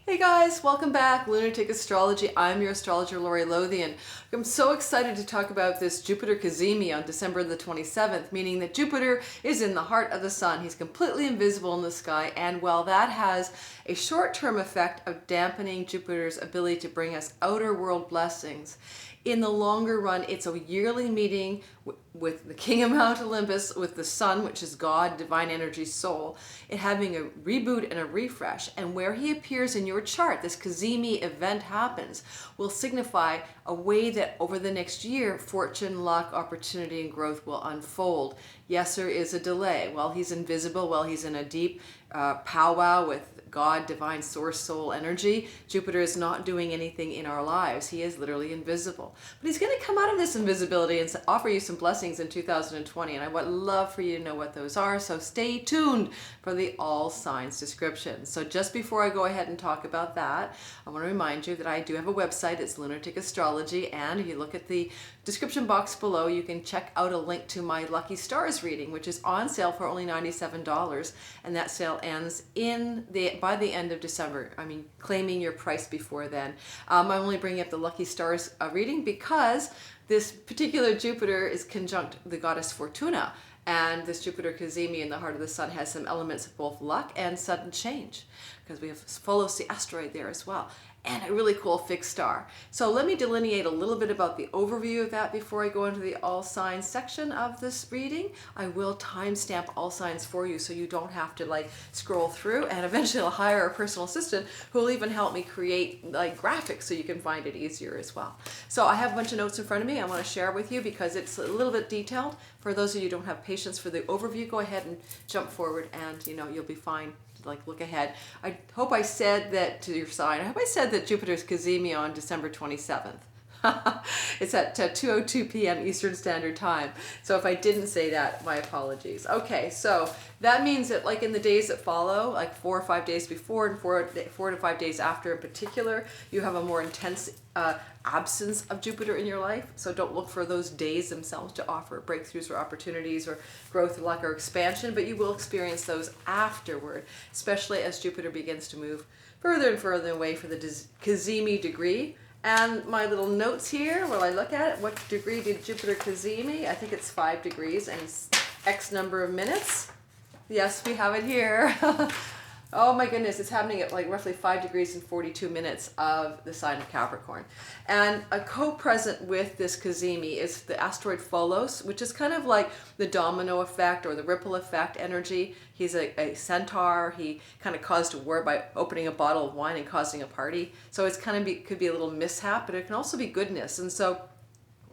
Hey guys, welcome back. Lunatic Astrology. I'm your astrologer, Lori Lothian. I'm so excited to talk about this Jupiter Cazimi on December the 27th, meaning that Jupiter is in the heart of the sun. He's completely invisible in the sky, and while that has a short-term effect of dampening Jupiter's ability to bring us outer world blessings, in the longer run, it's a yearly meeting with the king of Mount Olympus, with the sun, which is God, divine energy, soul, and having a reboot and a refresh. And where he appears in your chart, this Cazimi event happens, will signify a way that over the next year, fortune, luck, opportunity, and growth will unfold. Yes, there is a delay. While he's invisible, while he's in a deep powwow with God, divine source, soul energy, Jupiter is not doing anything in our lives. He is literally invisible. But he's going to come out of this invisibility and offer you some blessings in 2020. And I would love for you to know what those are. So stay tuned for the all signs description. So just before I go ahead and talk about that, I want to remind you that I do have a website. It's Lunatic Astrology. And if you look at the description box below, you can check out a link to my Lucky Stars reading, which is on sale for only $97. And that sale ends by the end of December. I mean, claiming your price before then. I'm only bringing up the Lucky Stars reading because this particular Jupiter is conjunct the goddess Fortuna. And this Jupiter Cazimi in the heart of the sun has some elements of both luck and sudden change, because we have Pholus, the asteroid, there as well, and a really cool fixed star. So let me delineate a little bit about the overview of that before I go into the all signs section of this reading. I will timestamp all signs for you so you don't have to scroll through, and eventually I'll hire a personal assistant who will even help me create graphics so you can find it easier as well. So I have a bunch of notes in front of me I want to share with you because it's a little bit detailed. For those of you who don't have patience for the overview, go ahead and jump forward and you'll be fine. Look ahead. I hope I said that to your sign. I hope I said that Jupiter's Cazimi on December 27th. It's at 2:02 p.m. Eastern Standard Time. So if I didn't say that, my apologies. Okay, so that means that in the days that follow, 4 or 5 days before and 4 to 5 days after in particular, you have a more intense absence of Jupiter in your life. So don't look for those days themselves to offer breakthroughs or opportunities or growth, luck, or expansion, but you will experience those afterward, especially as Jupiter begins to move further and further away for the Cazimi degree. And my little notes here, while I look at it, what degree did Jupiter Cazimi? I think it's 5 degrees and X number of minutes. Yes, we have it here. Oh my goodness, it's happening at roughly 5 degrees and 42 minutes of the sign of Capricorn. And a co-present with this Cazimi is the asteroid Pholus, which is kind of like the domino effect or the ripple effect energy. He's a centaur. He kind of caused a war by opening a bottle of wine and causing a party. So it's could be a little mishap, but it can also be goodness. And so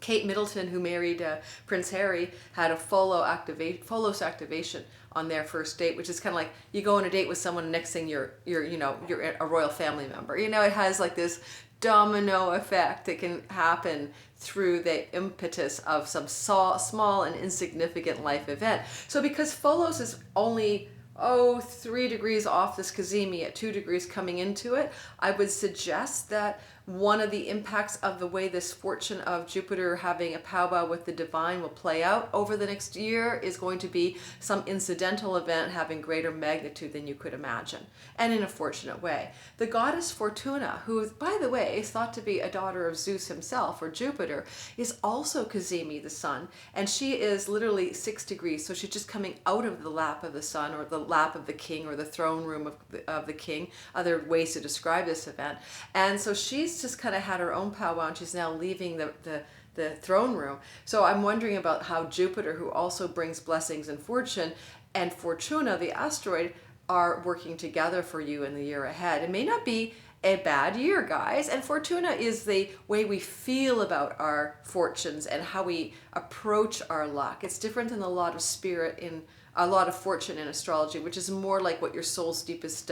Kate Middleton, who married Prince Harry, had a Pholus activation on their first date, which is kind of like you go on a date with someone, and next thing you're a royal family member. It has this domino effect that can happen through the impetus of some small and insignificant life event. So because Pholus is only 3 degrees off this Cazimi at 2 degrees coming into it, I would suggest that one of the impacts of the way this fortune of Jupiter having a powwow with the divine will play out over the next year is going to be some incidental event having greater magnitude than you could imagine, and in a fortunate way. The goddess Fortuna, who, by the way, is thought to be a daughter of Zeus himself, or Jupiter, is also Cazimi, the sun, and she is literally 6 degrees, so she's just coming out of the lap of the sun, or the lap of the king, or the throne room of the king, other ways to describe this event. And so she's just kind of had her own powwow, and she's now leaving the throne room. So I'm wondering about how Jupiter, who also brings blessings and fortune, and Fortuna, the asteroid, are working together for you in the year ahead. It may not be a bad year, guys. And Fortuna is the way we feel about our fortunes and how we approach our luck. It's different than a lot of spirit in a lot of fortune in astrology, which is more like what your soul's deepest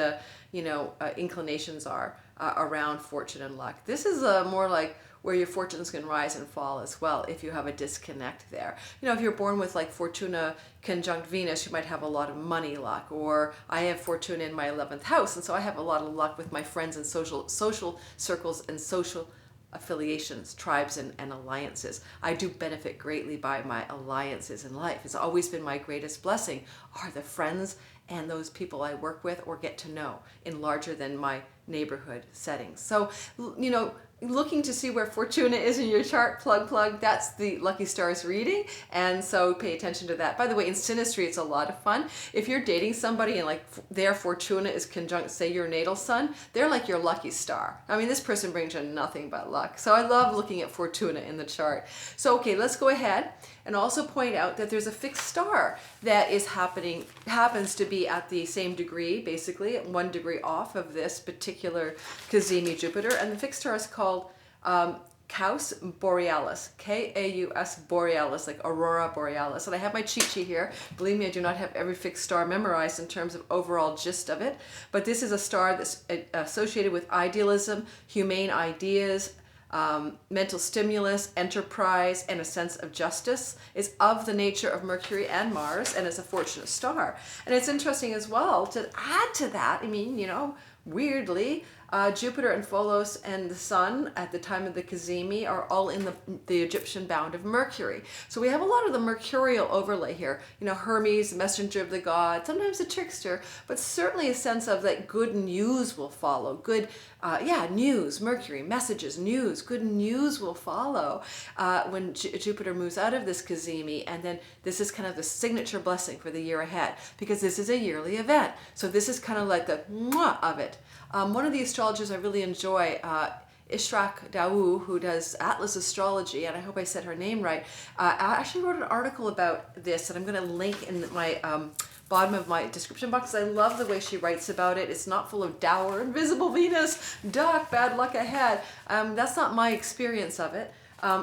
inclinations are around fortune and luck. This is more like where your fortunes can rise and fall as well if you have a disconnect there. If you're born with Fortuna conjunct Venus, you might have a lot of money luck, or I have Fortuna in my 11th house, and so I have a lot of luck with my friends and social circles and social affiliations, tribes, and alliances. I do benefit greatly by my alliances in life. It's always been my greatest blessing, are the friends and those people I work with or get to know in larger than my neighborhood settings. So, you know, looking to see where Fortuna is in your chart, plug, that's the Lucky Stars reading, and so pay attention to that. By the way, in synastry, it's a lot of fun. If you're dating somebody and like their Fortuna is conjunct, say, your natal sun, they're like your lucky star. I mean, this person brings you nothing but luck. So I love looking at Fortuna in the chart. So, okay, let's go ahead and also point out that there's a fixed star that is happens to be at the same degree, basically 1 degree off of this particular Cazimi Jupiter, and the fixed star is called Caus Borealis, K-A-U-S Borealis, like Aurora Borealis. And I have my cheat sheet here. Believe me, I do not have every fixed star memorized in terms of overall gist of it, but this is a star that's associated with idealism, humane ideas, mental stimulus, enterprise, and a sense of justice. Is of the nature of Mercury and Mars, and it's a fortunate star. And it's interesting as well to add to that, I mean, you know, weirdly, Jupiter and Pholus and the Sun at the time of the Cazimi are all in the Egyptian bound of Mercury. So we have a lot of the mercurial overlay here. You know, Hermes, messenger of the god, sometimes a trickster, but certainly a sense of that good news will follow. Good, news, Mercury, messages, news, good news will follow when Jupiter moves out of this Cazimi, and then this is kind of the signature blessing for the year ahead, because this is a yearly event. So this is kind of like the mwah of it. One of the astrologers I really enjoy, Ishrak Daou, who does Atlas Astrology, and I hope I said her name right, I actually wrote an article about this, and I'm going to link in my bottom of my description box. I love the way she writes about it. It's not full of dour, invisible Venus, duck, bad luck ahead. That's not my experience of it.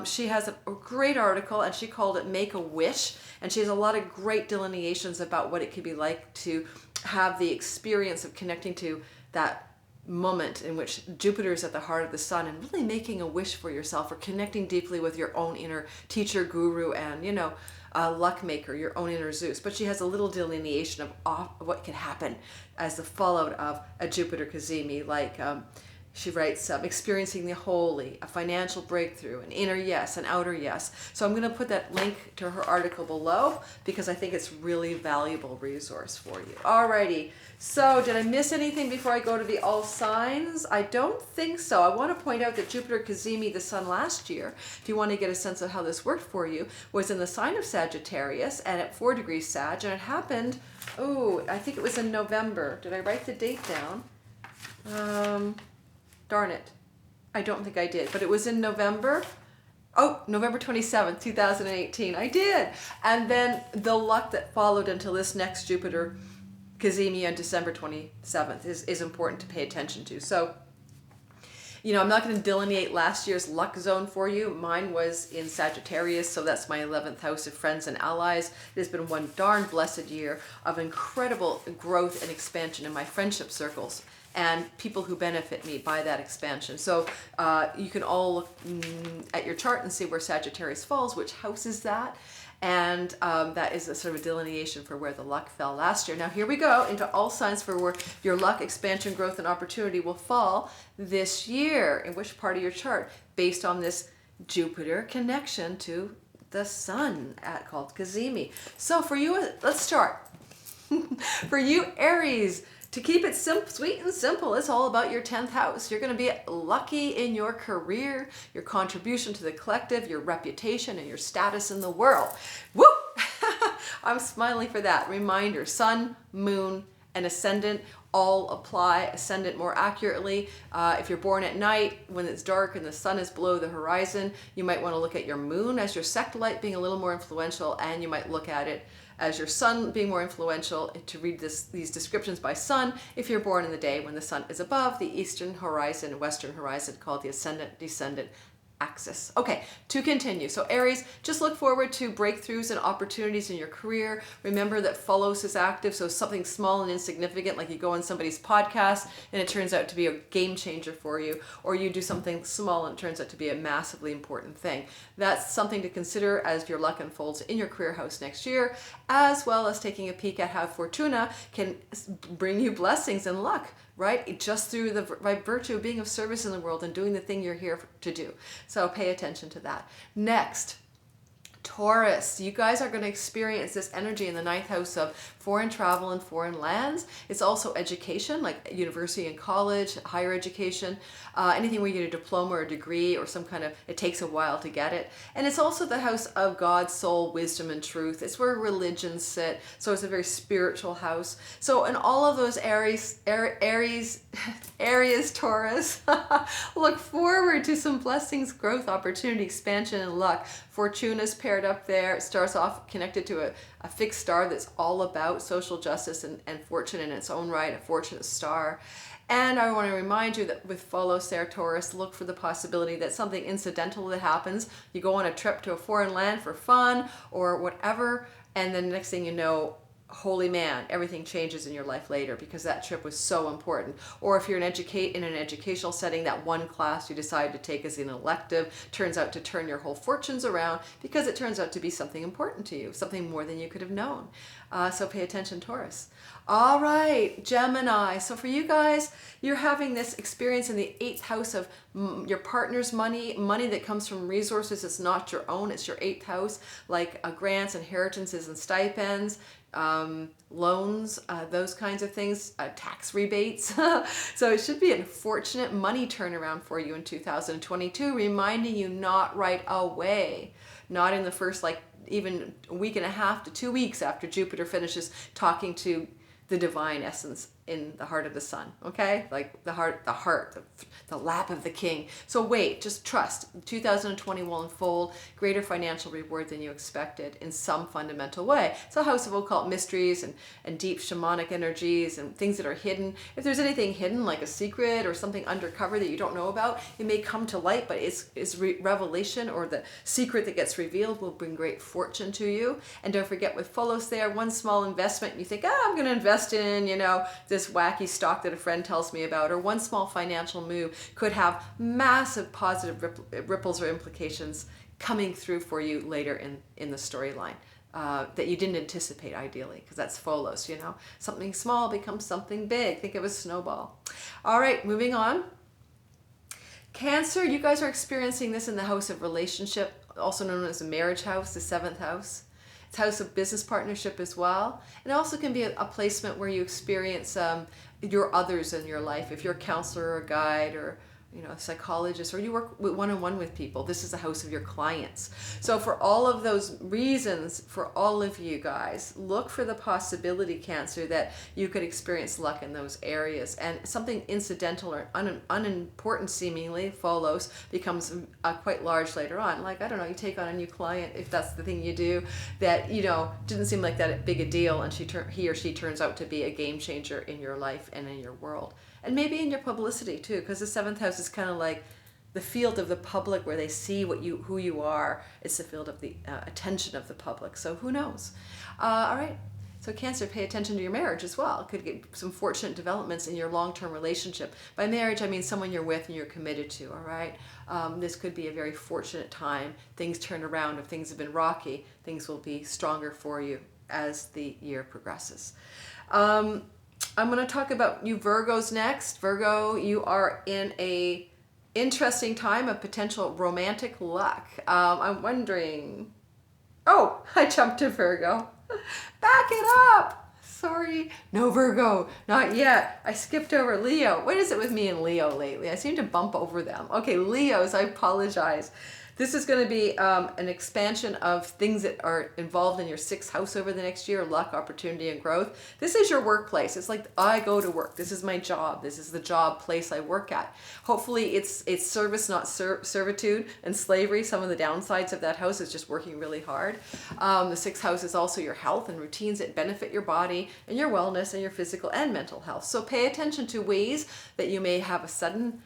She has a great article, and she called it Make a Wish, and she has a lot of great delineations about what it could be like to have the experience of connecting to that moment in which Jupiter is at the heart of the sun and really making a wish for yourself, or connecting deeply with your own inner teacher, guru, and, you know, luck maker, your own inner Zeus. But she has a little delineation of what can happen as the fallout of a Jupiter Cazimi, like she writes, experiencing the holy, a financial breakthrough, an inner yes, an outer yes. So I'm going to put that link to her article below, because I think it's really valuable resource for you. Alrighty, so did I miss anything before I go to the all signs? I don't think so. I want to point out that Jupiter Cazimi the sun last year, if you want to get a sense of how this worked for you, was in the sign of Sagittarius and at 4 degrees Sag, and it happened, I think it was in November. Did I write the date down? Darn it. I don't think I did, but it was in November. November 27th, 2018. I did. And then the luck that followed until this next Jupiter Cazimi on December 27th is important to pay attention to. So, you know, I'm not going to delineate last year's luck zone for you. Mine was in Sagittarius, so that's my 11th house of friends and allies. It has been one darn blessed year of incredible growth and expansion in my friendship circles and people who benefit me by that expansion. So you can all look at your chart and see where Sagittarius falls, which house is that, and that is a sort of a delineation for where the luck fell last year. Now here we go into all signs for where your luck, expansion, growth, and opportunity will fall this year, in which part of your chart, based on this Jupiter connection to the sun called Cazimi. So for you, let's start. For you, Aries, to keep it simple, sweet and simple, it's all about your 10th house. You're going to be lucky in your career, your contribution to the collective, your reputation, and your status in the world. Woo! I'm smiling for that. Reminder, sun, moon, and ascendant all apply. Ascendant more accurately. If you're born at night, when it's dark and the sun is below the horizon, you might want to look at your moon as your sectolite being a little more influential, and you might look at it as your sun being more influential to read these descriptions by sun if you're born in the day when the sun is above the eastern horizon, western horizon, called the ascendant-descendant axis. Okay, to continue. So Aries, just look forward to breakthroughs and opportunities in your career. Remember that Pholus is active, so something small and insignificant, like you go on somebody's podcast and it turns out to be a game changer for you, or you do something small and it turns out to be a massively important thing. That's something to consider as your luck unfolds in your career house next year, as well as taking a peek at how Fortuna can bring you blessings and luck, right? Just through the virtue of being of service in the world and doing the thing you're here to do. So pay attention to that. Next, Taurus, you guys are going to experience this energy in the 9th house of foreign travel and foreign lands. It's also education, like university and college, higher education, anything where you get a diploma or a degree or some kind of, it takes a while to get it. And it's also the house of God, soul, wisdom, and truth. It's where religions sit. So it's a very spiritual house. So in all of those Aries, Taurus, look forward to some blessings, growth, opportunity, expansion, and luck. Fortuna's paired up there. It starts off connected to a fixed star that's all about social justice and fortune in its own right, a fortunate star. And I want to remind you that with Pholus there, Taurus, look for the possibility that something incidental that happens. You go on a trip to a foreign land for fun or whatever, and then the next thing you know, holy man, everything changes in your life later because that trip was so important. Or if you're in an educational setting, that one class you decide to take as an elective turns out to turn your whole fortunes around because it turns out to be something important to you, something more than you could have known. So pay attention, Taurus. All right, Gemini. So for you guys, you're having this experience in the 8th house of your partner's money that comes from resources. It's not your own, it's your 8th house, like grants, inheritances, and stipends, loans, those kinds of things, tax rebates. So it should be a fortunate money turnaround for you in 2022, reminding you not right away, not in the first even a week and a half to 2 weeks after Jupiter finishes talking to the divine essence in the heart of the sun, okay? Like the lap of the king. So wait, just trust. 2020 will unfold greater financial reward than you expected in some fundamental way. It's a house of occult mysteries and deep shamanic energies and things that are hidden. If there's anything hidden, like a secret or something undercover that you don't know about, it may come to light, but it's revelation, or the secret that gets revealed will bring great fortune to you. And don't forget, with Pholus there, one small investment, and you think, I'm going to invest in, this wacky stock that a friend tells me about, or one small financial move could have massive positive ripples or implications coming through for you later in the storyline that you didn't anticipate, ideally, because that's Pholus, Something small becomes something big. Think of a snowball. All right, moving on. Cancer, you guys are experiencing this in the house of relationship, also known as the marriage house, the 7th house. House of business partnership as well. It also can be a placement where you experience your others in your life. If you're a counselor or a guide or a psychologist, or you work one-on-one with people, this is the house of your clients. So for all of those reasons, for all of you guys, look for the possibility, Cancer, that you could experience luck in those areas, and something incidental or unimportant seemingly, Pholus, becomes quite large later on. Like, I don't know, you take on a new client, if that's the thing you do, that didn't seem like that big a deal, and he or she turns out to be a game changer in your life and in your world. And maybe in your publicity too, because the 7th house is kind of like the field of the public where they see who you are. It's the field of the attention of the public. So who knows? All right. So Cancer, pay attention to your marriage as well. It could get some fortunate developments in your long-term relationship. By marriage, I mean someone you're with and you're committed to, all right? This could be a very fortunate time. Things turn around. If things have been rocky, things will be stronger for you as the year progresses. I'm going to talk about you Virgos next. Virgo, you are in a interesting time of potential romantic luck. I'm wondering... Oh, I jumped to Virgo. Back it up. Sorry. No, Virgo, not yet. I skipped over Leo. What is it with me and Leo lately? I seem to bump over them. Okay, Leos, I apologize. This is going to be an expansion of things that are involved in your 6th house over the next year: luck, opportunity, and growth. This is your workplace. It's like, I go to work. This is my job. This is the job place I work at. Hopefully it's service, not servitude and slavery. Some of the downsides of that house is just working really hard. The 6th house is also your health and routines that benefit your body and your wellness and your physical and mental health. So pay attention to ways that you may have a sudden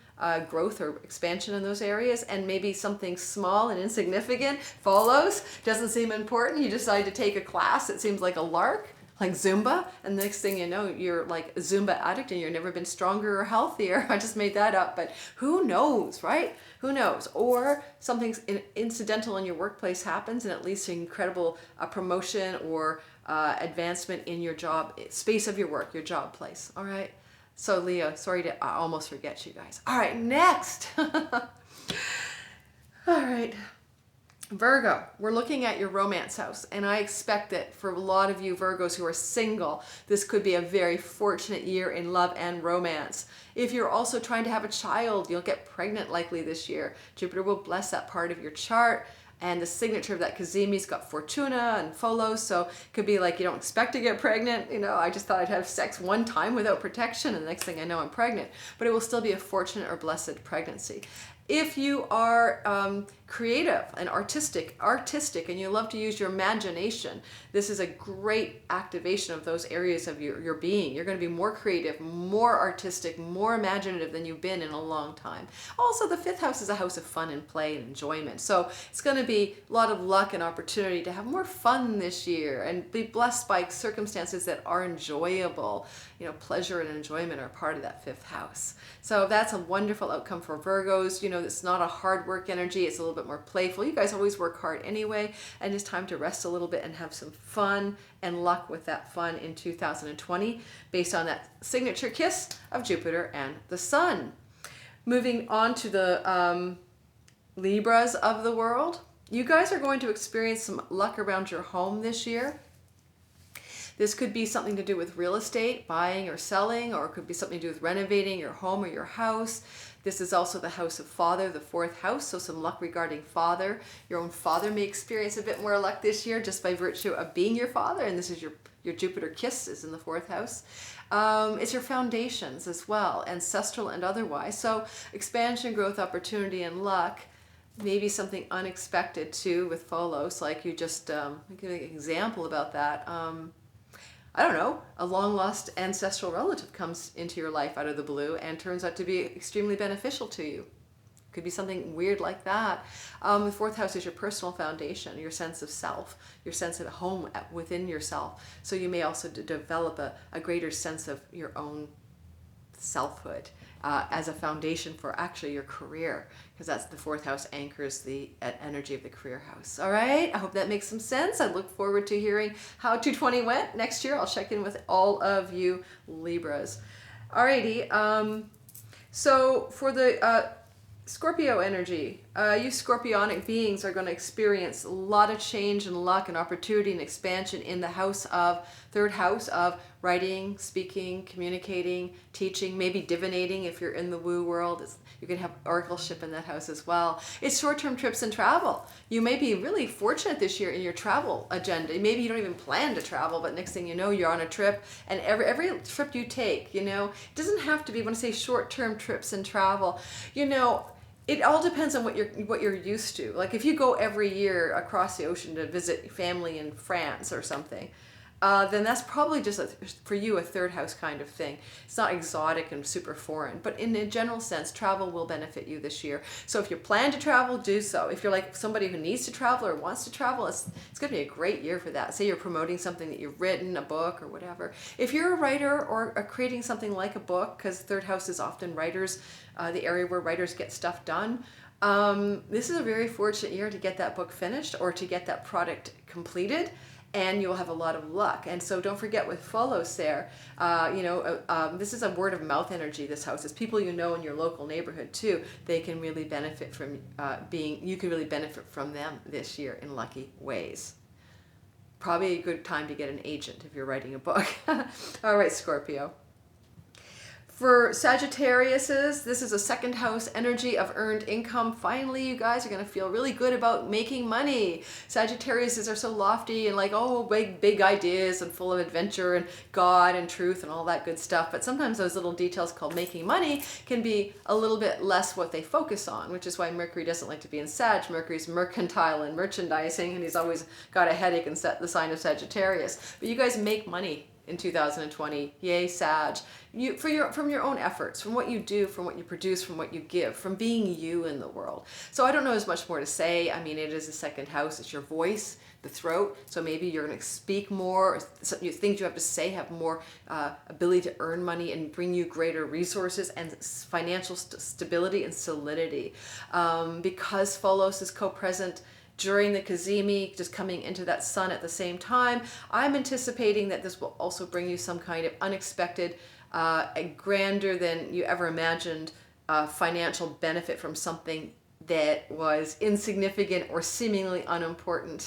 growth or expansion in those areas, and maybe something small and insignificant follows. Doesn't seem important. You decide to take a class that seems like a lark, like Zumba, and the next thing you know, you're like a Zumba addict and you've never been stronger or healthier. I just made that up, but who knows, right? Who knows? Or something incidental in your workplace happens and it leads to incredible promotion or advancement in your job, space of your work, your job place, all right? So Leo, sorry to almost forget you guys. All right, next. All right. Virgo, we're looking at your romance house, and I expect that for a lot of you Virgos who are single, this could be a very fortunate year in love and romance. If you're also trying to have a child, you'll get pregnant likely this year. Jupiter will bless that part of your chart, and the signature of that Cazimi's got Fortuna and Pholus, so it could be like you don't expect to get pregnant. You know, I just thought I'd have sex one time without protection, and the next thing I know I'm pregnant. But it will still be a fortunate or blessed pregnancy. If you are creative and artistic, and you love to use your imagination, this is a great activation of those areas of your being. You're going to be more creative, more artistic, more imaginative than you've been in a long time. Also, the fifth house is a house of fun and play and enjoyment. So it's going to be a lot of luck and opportunity to have more fun this year and be blessed by circumstances that are enjoyable. You know, pleasure and enjoyment are part of that fifth house. So that's a wonderful outcome for Virgos. You know, it's not a hard work energy. It's a little bit more playful. You guys always work hard anyway, and it's time to rest a little bit and have some fun and luck with that fun in 2020 based on that signature kiss of Jupiter and the Sun. Moving on to the Libras of the world. You guys are going to experience some luck around your home this year. This could be something to do with real estate, buying or selling, or it could be something to do with renovating your home or your house. This is also the house of father, the fourth house, so some luck regarding father. Your own father may experience a bit more luck this year just by virtue of being your father, and this is your Jupiter kiss is in the fourth house. It's your foundations as well, ancestral and otherwise. So expansion, growth, opportunity, and luck. Maybe something unexpected too with Pholus, like you just, I'll give you an example about that. I don't know, a long lost ancestral relative comes into your life out of the blue and turns out to be extremely beneficial to you. Could be something weird like that. The fourth house is your personal foundation, your sense of self, your sense of home within yourself. So you may also develop a greater sense of your own selfhood as a foundation for actually your career, because that's the fourth house anchors the energy of the career house. All right, I hope that makes some sense. I look forward to hearing how 220 went next year. I'll check in with all of you Libras. Alrighty, so for the Scorpio energy, you Scorpionic beings are going to experience a lot of change and luck and opportunity and expansion in the third house of writing, speaking, communicating, teaching, maybe divinating if you're in the woo world. You can have oracleship in that house as well. It's short-term trips and travel. You may be really fortunate this year in your travel agenda. Maybe you don't even plan to travel, but next thing you know, you're on a trip, and every trip you take, you know, it doesn't have to be, when I say short-term trips and travel, you know, it all depends on what you're used to. Like if you go every year across the ocean to visit family in France or something, then that's probably just for you a third house kind of thing. It's not exotic and super foreign, but in a general sense, travel will benefit you this year. So if you plan to travel, do so. If you're like somebody who needs to travel or wants to travel, it's going to be a great year for that. Say you're promoting something that you've written, a book or whatever. If you're a writer or creating something like a book, because third house is often writers, the area where writers get stuff done, this is a very fortunate year to get that book finished or to get that product completed, and you'll have a lot of luck. And so don't forget with Pholus there, this is a word of mouth energy, this house. It's people you know in your local neighborhood too. They can really benefit from you can really benefit from them this year in lucky ways. Probably a good time to get an agent if you're writing a book. All right, Scorpio. For Sagittariuses, this is a second house energy of earned income. Finally, you guys are going to feel really good about making money. Sagittariuses are so lofty and like, oh, big ideas and full of adventure and God and truth and all that good stuff. But sometimes those little details called making money can be a little bit less what they focus on, which is why Mercury doesn't like to be in Sag. Mercury's mercantile and merchandising, and he's always got a headache and set the sign of Sagittarius. But you guys make money in 2020. Yay, Sag. From your own efforts, from what you do, from what you produce, from what you give, from being you in the world. So I don't know as much more to say. I mean, it is a second house. It's your voice, the throat. So maybe you're going to speak more. Or things you have to say have more ability to earn money and bring you greater resources and financial stability and solidity. Because Pholus is co-present during the Cazimi, just coming into that sun at the same time, I'm anticipating that this will also bring you some kind of unexpected, grander than you ever imagined financial benefit from something that was insignificant or seemingly unimportant.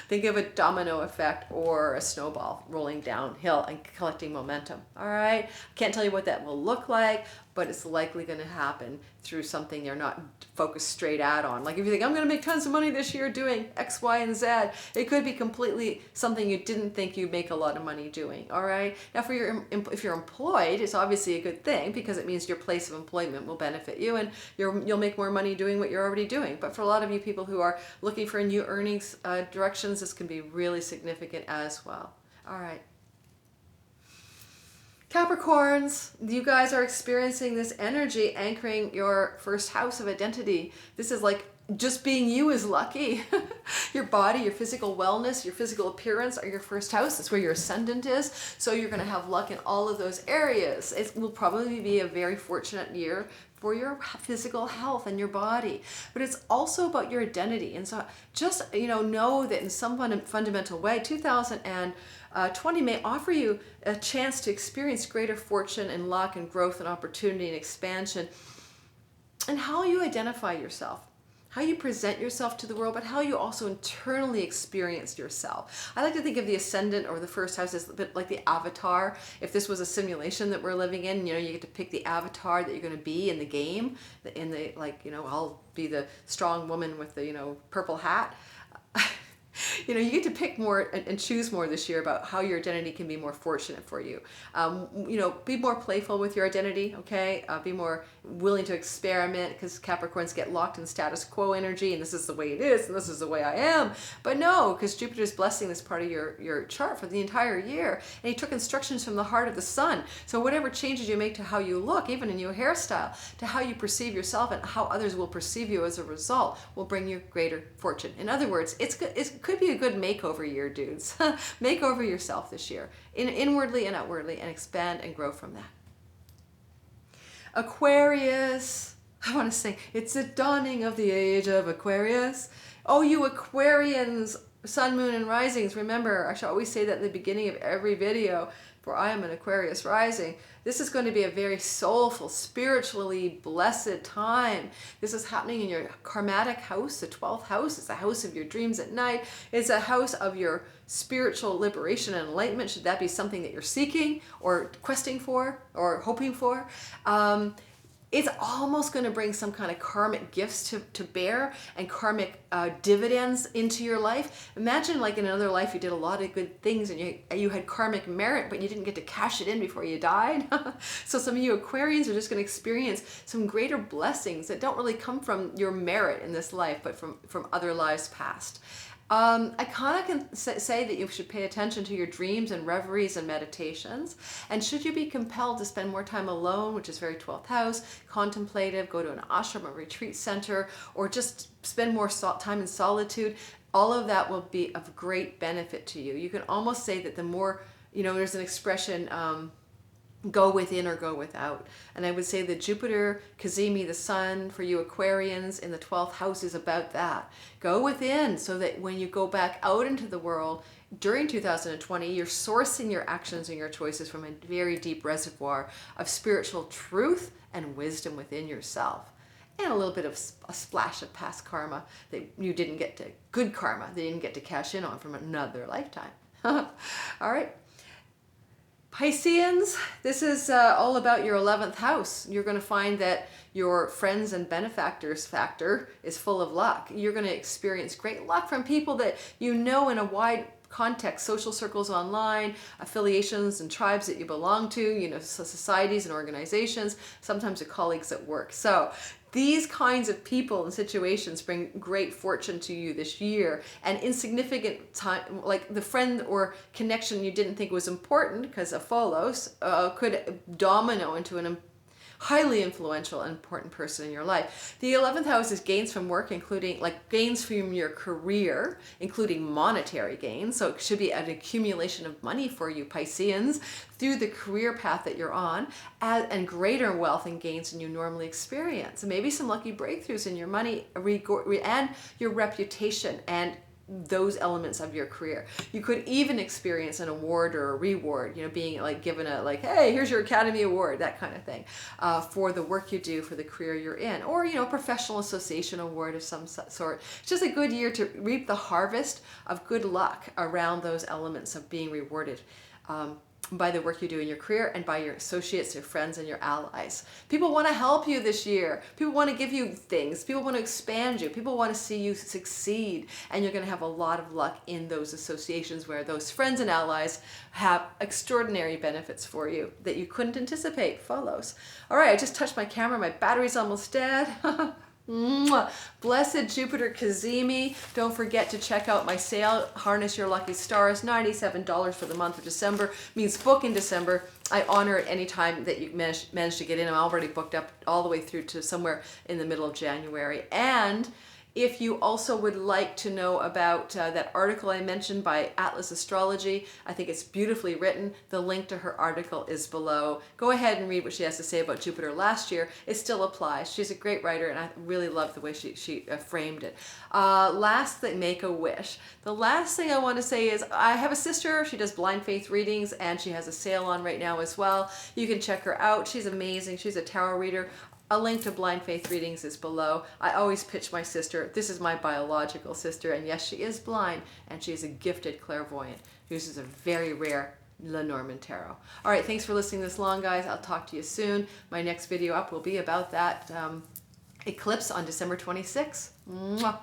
Think of a domino effect or a snowball rolling downhill and collecting momentum. All right. Can't tell you what that will look like, but it's likely going to happen through something you're not focused straight out on. Like if you think, I'm going to make tons of money this year doing X, Y, and Z, it could be completely something you didn't think you'd make a lot of money doing. All right. Now, if you're employed, it's obviously a good thing because it means your place of employment will benefit you and you'll make more money doing what you're already doing. But for a lot of you people who are looking for new earnings directions, this can be really significant as well. All right. Capricorns, you guys are experiencing this energy anchoring your first house of identity. This is like just being you is lucky. Your body, your physical wellness, your physical appearance are your first house. That's where your ascendant is. So you're going to have luck in all of those areas. It will probably be a very fortunate year for your physical health and your body, but it's also about your identity. And so just, know that in some fundamental way, 2020 may offer you a chance to experience greater fortune and luck and growth and opportunity and expansion and how you identify yourself, how you present yourself to the world, but how you also internally experience yourself. I like to think of the ascendant or the first house as a bit like the avatar. If this was a simulation that we're living in, you get to pick the avatar that you're going to be in the game, I'll be the strong woman with the, purple hat. You get to pick more and choose more this year about how your identity can be more fortunate for you. Be more playful with your identity, okay? Be more willing to experiment because Capricorns get locked in status quo energy and this is the way it is and this is the way I am. But no, because Jupiter's blessing this part of your chart for the entire year and he took instructions from the heart of the sun. So whatever changes you make to how you look, even in your hairstyle, to how you perceive yourself and how others will perceive you as a result will bring you greater fortune. In other words, it could be a good makeover year, dudes. Make over yourself this year, inwardly and outwardly, and expand and grow from that. Aquarius, I want to say, it's the dawning of the age of Aquarius. Oh, you Aquarians, sun, moon, and risings, remember, I shall always say that at the beginning of every video, for I am an Aquarius rising. This is going to be a very soulful, spiritually blessed time. This is happening in your karmatic house, the 12th house. It's the house of your dreams at night. It's a house of your spiritual liberation and enlightenment. Should that be something that you're seeking or questing for or hoping for? It's almost going to bring some kind of karmic gifts to bear and karmic dividends into your life. Imagine like in another life you did a lot of good things and you had karmic merit, but you didn't get to cash it in before you died. So some of you Aquarians are just going to experience some greater blessings that don't really come from your merit in this life, but from other lives past. I kind of can say that you should pay attention to your dreams and reveries and meditations. And should you be compelled to spend more time alone, which is very 12th house, contemplative, go to an ashram, a retreat center, or just spend more time in solitude, all of that will be of great benefit to you. You can almost say that the more, there's an expression, go within or go without. And I would say that Jupiter, Cazimi, the sun for you Aquarians in the 12th house is about that. Go within so that when you go back out into the world during 2020, you're sourcing your actions and your choices from a very deep reservoir of spiritual truth and wisdom within yourself. And a little bit of a splash of past karma that you didn't get to, good karma that you didn't get to cash in on from another lifetime. All right. Pisceans, this is all about your 11th house. You're going to find that your friends and benefactors factor is full of luck. You're going to experience great luck from people that you know in a wide context, social circles online, affiliations and tribes that you belong to, societies and organizations, sometimes your colleagues at work. So these kinds of people and situations bring great fortune to you this year, and insignificant time, like the friend or connection you didn't think was important because of Pholus, could domino into an highly influential and important person in your life. The 11th house is gains from work, including like gains from your career, including monetary gains. So it should be an accumulation of money for you Pisceans through the career path that you're on, and greater wealth and gains than you normally experience. And maybe some lucky breakthroughs in your money and your reputation and those elements of your career. You could even experience an award or a reward, you know, being like given a, like, hey, here's your Academy Award, that kind of thing, for the work you do, for the career you're in, or, you know, professional association award of some sort. It's just a good year to reap the harvest of good luck around those elements of being rewarded. By the work you do in your career and by your associates, your friends, and your allies. People want to help you this year. People want to give you things. People want to expand you. People want to see you succeed. And you're going to have a lot of luck in those associations where those friends and allies have extraordinary benefits for you that you couldn't anticipate. Follows. All right, I just touched my camera. My battery's almost dead. Mwah. Blessed Jupiter Cazimi. Don't forget to check out my sale, Harness Your Lucky Stars. $97 for the month of December. Means book in December. I honor it any time that you manage to get in. I'm already booked up all the way through to somewhere in the middle of January. And if you also would like to know about that article I mentioned by Atlas Astrology, I think it's beautifully written. The link to her article is below. Go ahead and read what she has to say about Jupiter last year. It still applies. She's a great writer, and I really love the way she framed it. Last thing, make a wish. The last thing I want to say is I have a sister. She does blind faith readings, and she has a sale on right now as well. You can check her out. She's amazing. She's a tarot reader. A link to Blind Faith Readings is below. I always pitch my sister. This is my biological sister, and yes, she is blind, and she is a gifted clairvoyant who uses a very rare Lenormand tarot. All right, thanks for listening this long, guys. I'll talk to you soon. My next video up will be about that eclipse on December 26th. Mwah.